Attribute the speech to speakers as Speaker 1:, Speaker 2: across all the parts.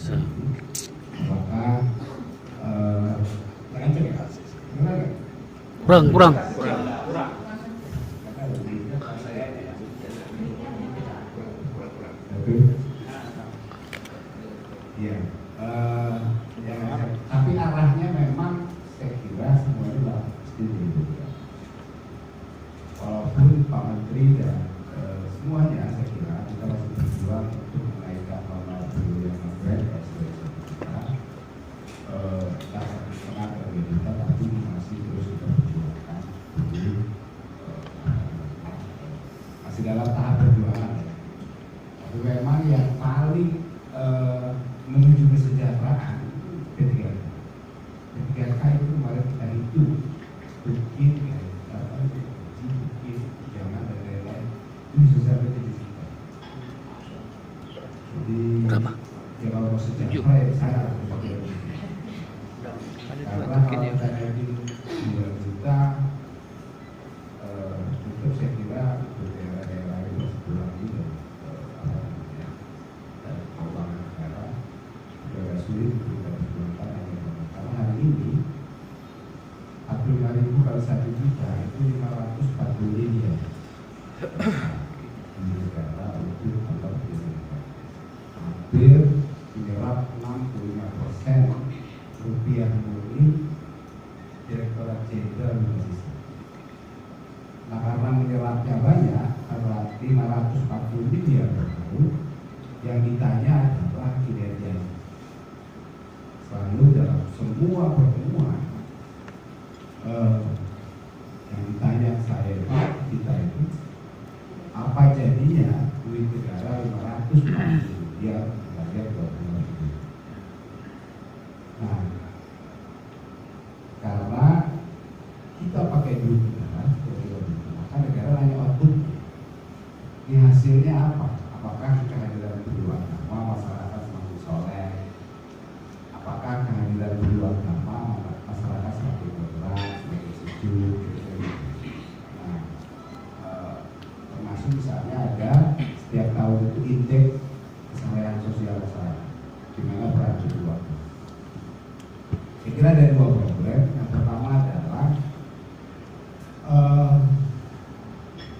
Speaker 1: Apakah
Speaker 2: kurang.
Speaker 1: Ya, tapi arahnya memang saya kira semuanya setuju. Walaupun Pak Menteri dan semuanya saya kira kita masih berjuang untuk menaikkan norma yang berat kita sangat berbeda, tapi masih terus kita perjuangkan. Jadi masih dalam tahap perjuangan. Tapi memang yang paling menuju kesejahteraan ketiga K itu mari kita hitung bukit, jangan dan lain-lain itu susah betul. Jadi ya kalau sejahtera ya saya harus pakai karena kalau saya hitung 2 juta itu saya kira daerah-daerah itu kurang juga. Sulit kita perjuangkan karena hari ini 45.000 kali 1 juta itu 540 miliar di negara untuk antar hampir menyerap 65% rupiah murni Direktorat Jenderal Indonesia. Nah karena menyerapnya banyak, berarti 540 miliar baru yang ditanya adalah kinerja. Lalu dalam semua pertemuan yang ditanya saya kita itu apa jadinya duit negara 540 miliar rakyat 20. Nah, karena kita pakai duit negara, maka negara hanya output. Ini hasilnya apa? Apakah kehadiran kedua agama masyarakat semakin soleh? Apakah kehadiran kedua agama masyarakat semakin toleran, semakin sejuk? Nah, termasuk misalnya ada setiap tahun itu indeks kesalahan sosial masyarakat, di mana peran kedua. Saya kira ada 2 problem. Yang pertama adalah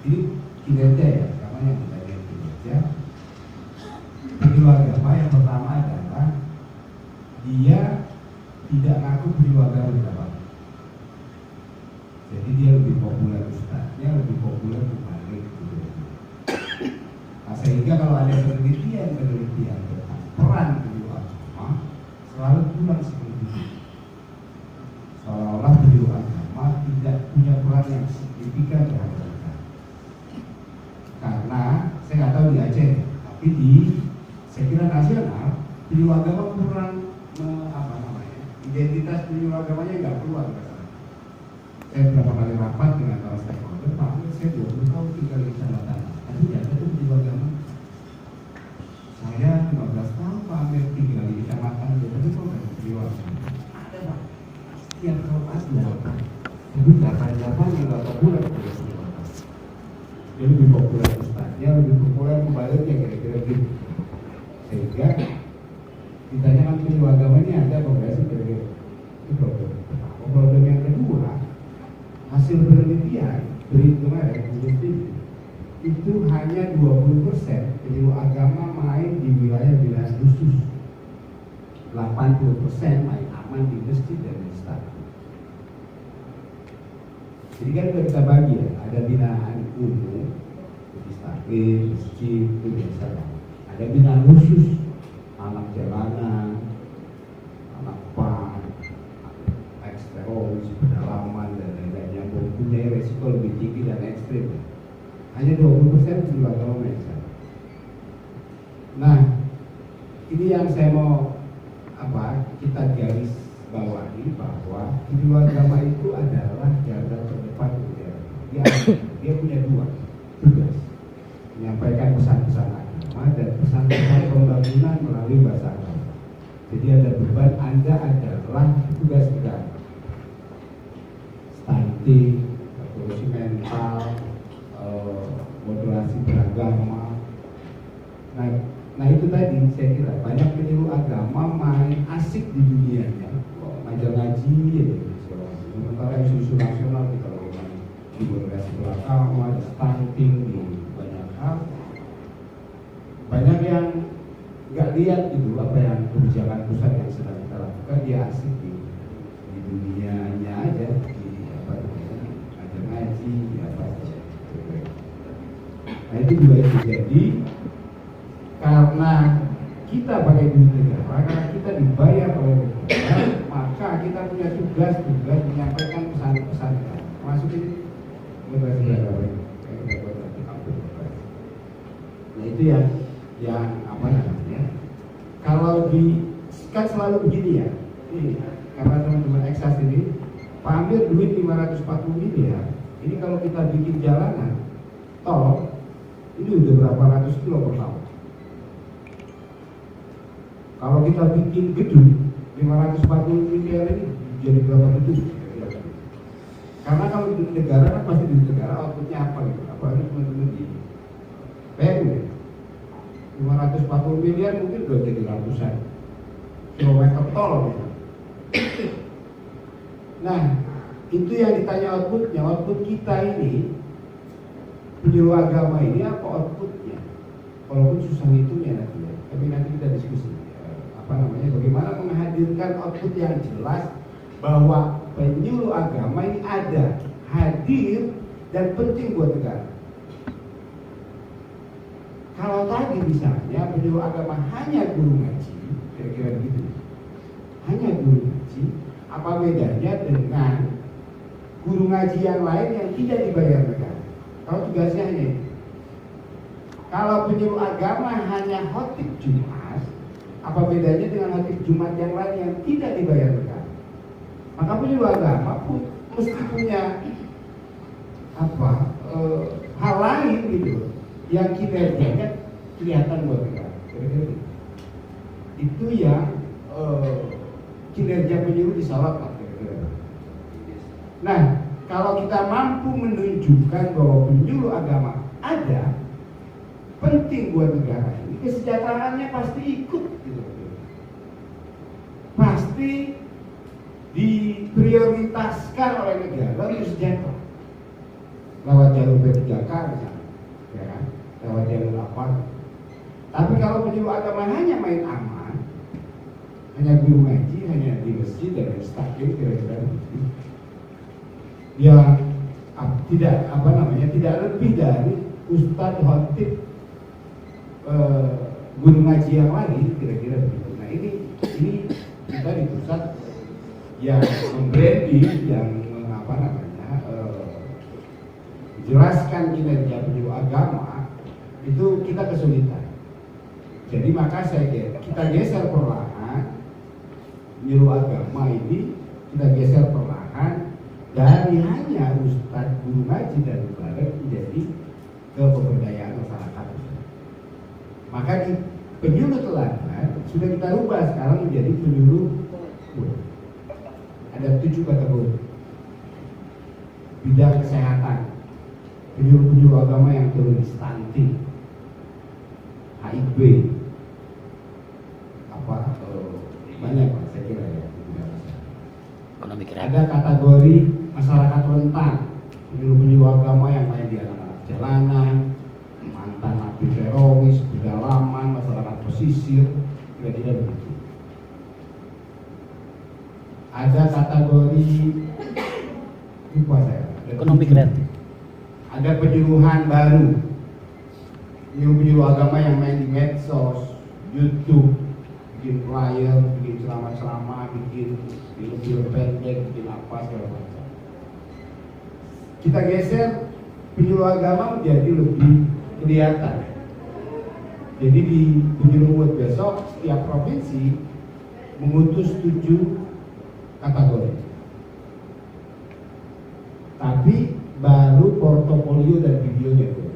Speaker 1: ini kinerja ya, karena yang kita lihat kinerja. Kedua agama yang pertama adalah dia tidak ngaku beragama beragama. Jadi dia lebih populer ustaznya, lebih populer kebalik gitu. Nah sehingga kalau ada penelitian tentang peran kedua agama selalu kurang seperti itu. Seolah-olah kedua agama tidak punya peran yang signifikan terhadap kita. Karena saya nggak tahu di Aceh, tapi di saya kira nasional kedua agama kurang identitas penyuluh agamanya nggak keluar. Saya berapa kali rapat dengan para stakeholder, Pak, saya 20 tahun tinggal di kecamatan, tapi tidak ada penyuluh agama. Saya 15 tahun Pak Amir tinggal di kecamatan, jadi kok nggak penyuluh agama? Ada Pak, setiap tahun ada, tapi data-data yang nggak populer penyuluh agama. Dia lebih populer ustaznya, lebih populer kebaliknya kira-kira gitu. Sehingga ditanyakan penyuluh agama ini ada progresi kira-kira itu problem. Problem yang kedua, hasil penelitian perhitungan itu hanya 20% penyuluh agama main di wilayah khusus, 80% main aman di masjid dan di stadion. Jadi kan kita bagi ya, ada binaan umum di stadion, masjid itu biasa. Ada binaan khusus, anak jalanan, anak pan, eksteroris, pedalaman dan lain-lain yang mempunyai resiko lebih tinggi dan ekstrim. Hanya 20% penyuluh agama mereka. Nah, ini yang saya mau kita garis bawahi bahwa penyuluh agama itu adalah garda terdepan negara. Dia punya 2 tugas: menyampaikan pesan-pesan agama dan pesan-pesan pembangunan melalui bahasa agama. Jadi ada beban Anda adalah tugas negara, stunting, revolusi mental, moderasi beragama. Nah itu tadi saya kira banyak penyuluh agama belakang, ada stunting di banyak hal. Banyak yang nggak lihat gitu apa yang kebijakan pusat yang sedang kita lakukan, dia asik di dunianya aja, di apa namanya, ada ngaji, di apa saja. Nah itu juga yang terjadi karena kita pakai duit negara, karena kita dibayar oleh negara, maka kita punya tugas menyampaikan pesan-pesan. Masuk ini moderasi agama ini. Nah itu yang apa namanya? Kalau kan selalu begini ya. Ini karena teman-teman Eksas ini, Pak Amir duit 540 miliar. Ini kalau kita bikin jalanan tol, ini udah berapa ratus kilo per tahun. Kalau kita bikin gedung 540 miliar ini jadi berapa gedung? Karena kalau di negara kan pasti di negara outputnya apa gitu. Apalagi teman-teman di PU ya. 540 miliar mungkin udah jadi ratusan kilometer tol gitu. Nah itu yang ditanya outputnya. Output kita ini penyuluh agama ini apa outputnya? Walaupun susah ngitungnya nanti ya. Tapi nanti kita diskusi apa namanya, bagaimana menghadirkan output yang jelas bahwa penyuluh agama ini ada, hadir dan penting buat negara. Kalau tadi misalnya penyuluh agama hanya guru ngaji, kira-kira begitu, hanya guru ngaji, apa bedanya dengan guru ngaji yang lain yang tidak dibayar negara? Kalau tugasnya hanya itu. Kalau penyuluh agama hanya khotib Jumat, apa bedanya dengan khotib Jumat yang lain yang tidak dibayar negara? Maka penyuluh agama pun mesti punya apa hal lain gitu yang kinerjanya kelihatan buat negara. Itu yang kinerja penyuluh disorot lah kira-kira. Nah, kalau kita mampu menunjukkan bahwa penyuluh agama ada, penting buat negara ini, kesejahteraannya pasti ikut gitu. Pasti diprioritaskan oleh negara untuk sejahtera lewat jalur P3K misalnya, ya kan? Lewat jalur apa? Tapi kalau penyuluh agama hanya main aman, hanya guru ngaji, hanya di masjid dan taklim kira-kira begitu, yang tidak apa namanya, tidak lebih dari ustadz khotib guru ngaji yang lain kira-kira begitu. Nah ini kita di pusat yang membranding, yang apa namanya jelaskan kinerja penyuluh agama itu kita kesulitan. Jadi maka kita geser perlahan penyuluh agama ini, kita geser perlahan dari hanya ustadz guru ngaji dan mubarak menjadi ke pemberdayaan masyarakat. Maka di penyuluh teladan sudah kita rubah sekarang menjadi penyuluh. Ada 7 kategori bidang kesehatan, penyuluh agama yang turun di stunting, HIV, apa banyak Pak, saya kira ya. Ada kategori masyarakat rentan, penyuluh agama yang main di anak-anak jalanan, mantan napi teroris, pedalaman, masyarakat pesisir, kira-kira begitu. Ada kategori lupa saya.
Speaker 2: Ekonomi kreatif.
Speaker 1: Ada penyuluhan baru, penyuluh agama yang main di medsos, YouTube, bikin flyer, bikin ceramah-ceramah, bikin film-film pendek, bikin apa segala macam. Kita geser penyuluh agama menjadi lebih kelihatan. Jadi di penyuluh besok setiap provinsi mengutus 7 kategori. Tapi baru portofolio dan videonya itu.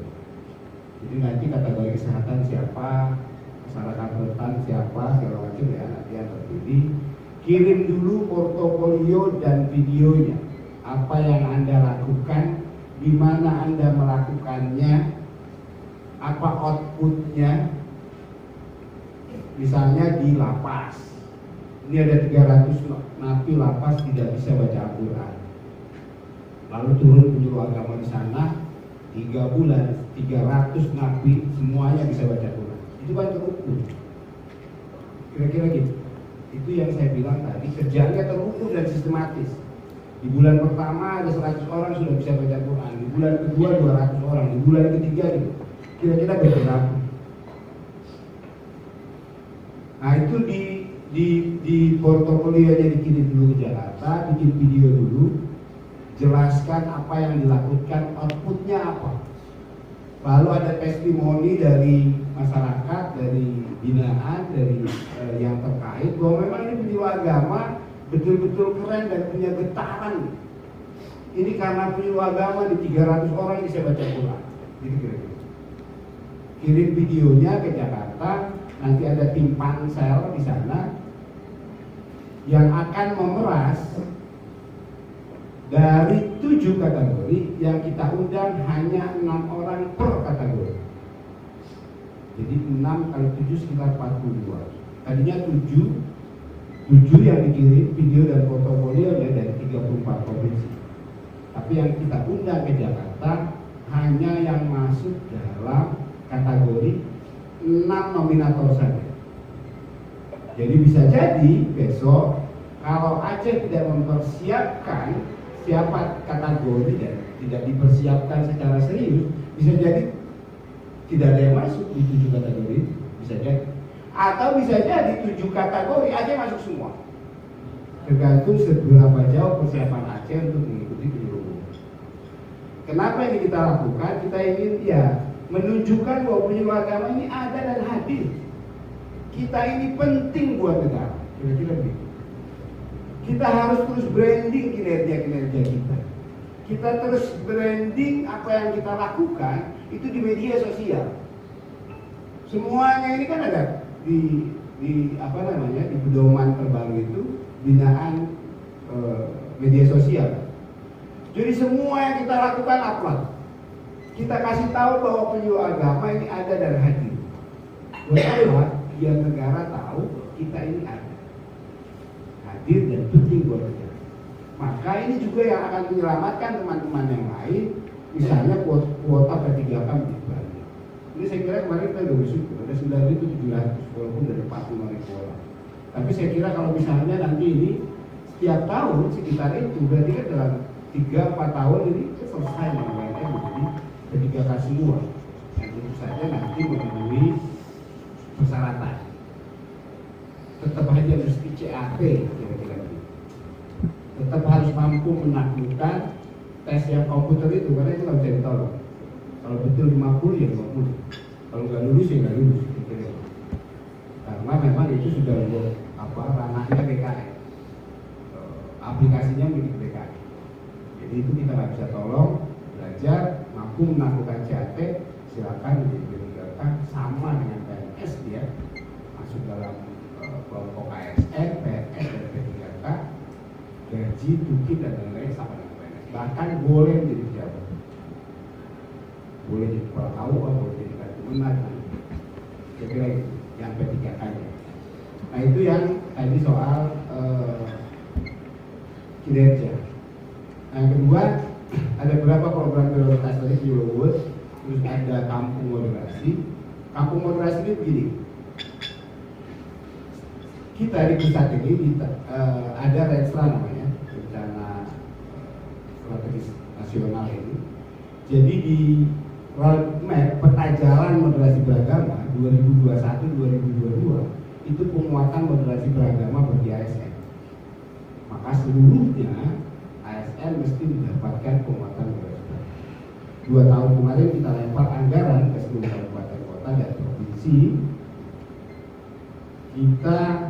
Speaker 1: Jadi nanti kategori kesehatan siapa, masyarakat rentan siapa, segala macam ya, nanti yang terpilih. Kirim dulu portofolio dan videonya. Apa yang Anda lakukan, di mana Anda melakukannya, apa outputnya. Misalnya di lapas. Ini ada 300 napi lapas tidak bisa baca Al-Quran. lalu turun penyuluh agama di sana 3 bulan, 300 nabi semuanya bisa baca Quran. Itu kan terukur. Kira-kira gitu. Itu yang saya bilang tadi, kerjanya terukur dan sistematis. Di bulan pertama ada 100 orang sudah bisa baca Quran, di bulan kedua 200 orang, di bulan ketiga gitu. Kira-kira berapa? Nah itu di portofolionya dikirim dulu ke Jakarta, bikin video dulu, jelaskan apa yang dilakukan, outputnya apa. Lalu ada testimoni dari masyarakat, dari binaan, dari yang terkait bahwa memang ini penyuluh agama betul-betul keren dan punya getaran. Ini karena penyuluh agama di 300 orang bisa baca Quran. Gitu kira-kira. Kirim videonya ke Jakarta, nanti ada tim pansel di sana yang akan memeras dari 7 kategori yang kita undang hanya 6 orang per kategori. Jadi 6 kali 7 sekitar 42. Tadinya 7 yang dikirim video dan portofolionya dari 34 provinsi. Tapi yang kita undang ke Jakarta hanya yang masuk dalam kategori 6 nominator saja. Jadi bisa jadi besok kalau Aceh tidak mempersiapkan siapa kategori dan tidak dipersiapkan secara serius, bisa jadi tidak ada yang masuk di 7 kategori, bisa jadi. Atau bisa jadi 7 kategori Aceh masuk semua. Tergantung seberapa jauh persiapan Aceh untuk mengikuti penyuluh. Kenapa ini kita lakukan? Kita ingin menunjukkan bahwa penyuluh agama ini ada dan hadir. Kita ini penting buat negara. Kira-kira begitu. Kita harus terus branding kinerja-kinerja kita. Kita terus branding apa yang kita lakukan itu di media sosial. Semuanya ini kan ada di pedoman terbaru itu binaan media sosial. Jadi semua yang kita lakukan upload. Kita kasih tahu bahwa penyuluh agama ini ada dan hadir. Buat biar negara tahu kita ini ada, hadir dan penting buat negara. Maka ini juga yang akan menyelamatkan teman-teman yang lain, misalnya kuota P3K di Bali. Ini saya kira kemarin kita sudah bersyukur ada 9.700 walaupun dari 45.000 orang. Tapi saya kira kalau misalnya nanti ini setiap tahun sekitar itu berarti kan dalam 3-4 tahun ini selesai mengenai menjadi P3K semua. Dan tentu saja nanti memenuhi persyaratan. Tetap aja mesti CAP kira-kira gitu. Tetap harus mampu menaklukkan tes yang komputer itu, karena itu nggak bisa ditolong. Kalau betul 50 ya 50. Kalau nggak lulus ya nggak lulus. Kira-kira. Karena memang itu sudah ranahnya BKN. Aplikasinya milik BKN. Jadi itu kita nggak bisa tolong. Belajar mampu menaklukkan CAP, silakan menjadi P3K sama dengan PNS dia masuk dalam kelompok ASN, PNS dan P3K, gaji, tuki dan lain-lain sama dengan PNS. Bahkan boleh menjadi pejabat, boleh jadi kepala KUA, boleh jadi kementerian, kira-kira yang P3K-nya. Nah itu yang tadi soal kinerja. Nah yang kedua, ada beberapa program prioritas tadi di Lowot, terus ada kampung moderasi. Kampung moderasi ini begini, kita di pusat ini ada RESRA namanya, rencana strategis nasional ini. Jadi di roadmap peta jalan moderasi beragama 2021-2022 itu penguatan moderasi beragama bagi ASN. Maka seluruhnya ASN mesti mendapatkan penguatan moderasi beragama. 2 tahun kemarin kita lempar anggaran ke seluruh kabupaten kota dan provinsi. Kita